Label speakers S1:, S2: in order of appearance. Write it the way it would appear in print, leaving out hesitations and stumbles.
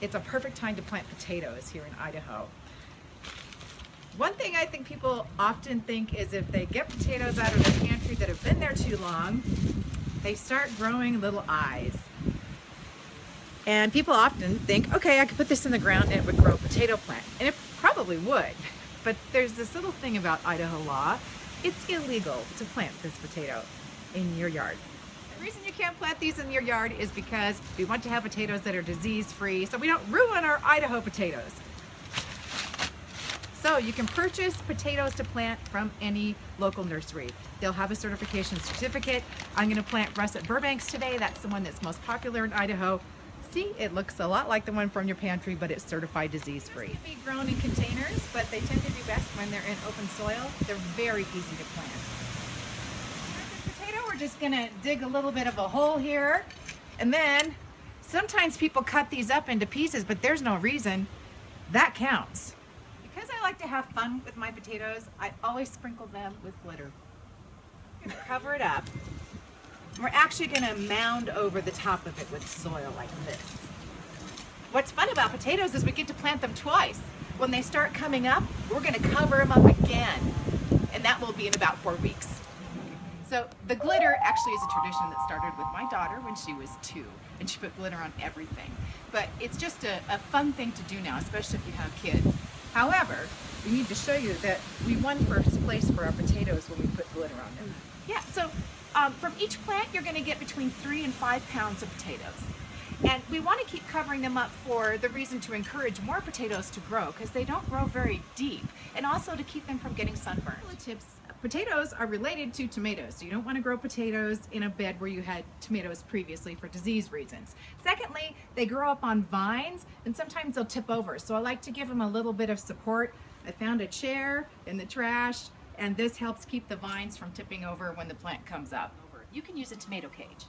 S1: it's a perfect time to plant potatoes here in Idaho. One thing I think people often think is if they get potatoes out of the pantry that have been there too long, they start growing little eyes. And people often think, okay, I could put this in the ground and it would grow a potato plant. And it probably would. But there's this little thing about Idaho law. It's illegal to plant this potato in your yard. The reason you can't plant these in your yard is because we want to have potatoes that are disease-free so we don't ruin our Idaho potatoes. So you can purchase potatoes to plant from any local nursery. They'll have a certification certificate. I'm going to plant Russet Burbanks today. That's the one that's most popular in Idaho. See, it looks a lot like the one from your pantry, but it's certified disease-free. They can be grown in containers, but they tend to do best when they're in open soil. They're very easy to plant. For this potato, we're just going to dig a little bit of a hole here, and then sometimes people cut these up into pieces, but there's no reason. That counts. Because I like to have fun with my potatoes, I always sprinkle them with glitter. I'm going to cover it up. We're actually going to mound over the top of it with soil like this. What's fun about potatoes is we get to plant them twice. When they start coming up, we're going to cover them up again, and that will be in about 4 weeks. So the glitter actually is a tradition that started with my daughter when she was 2, and she put glitter on everything. But it's just a fun thing to do now, especially if you have kids. However, we need to show you that we won first place for our potatoes when we put glitter on them. Yeah, so from each plant, you're going to get between 3 and 5 pounds of potatoes. And we want to keep covering them up for the reason to encourage more potatoes to grow, because they don't grow very deep, and also to keep them from getting sunburned. Tips: potatoes are related to tomatoes, so you don't want to grow potatoes in a bed where you had tomatoes previously for disease reasons. Secondly, they grow up on vines, and sometimes they'll tip over, so I like to give them a little bit of support. I found a chair in the trash, and this helps keep the vines from tipping over when the plant comes up. You can use a tomato cage.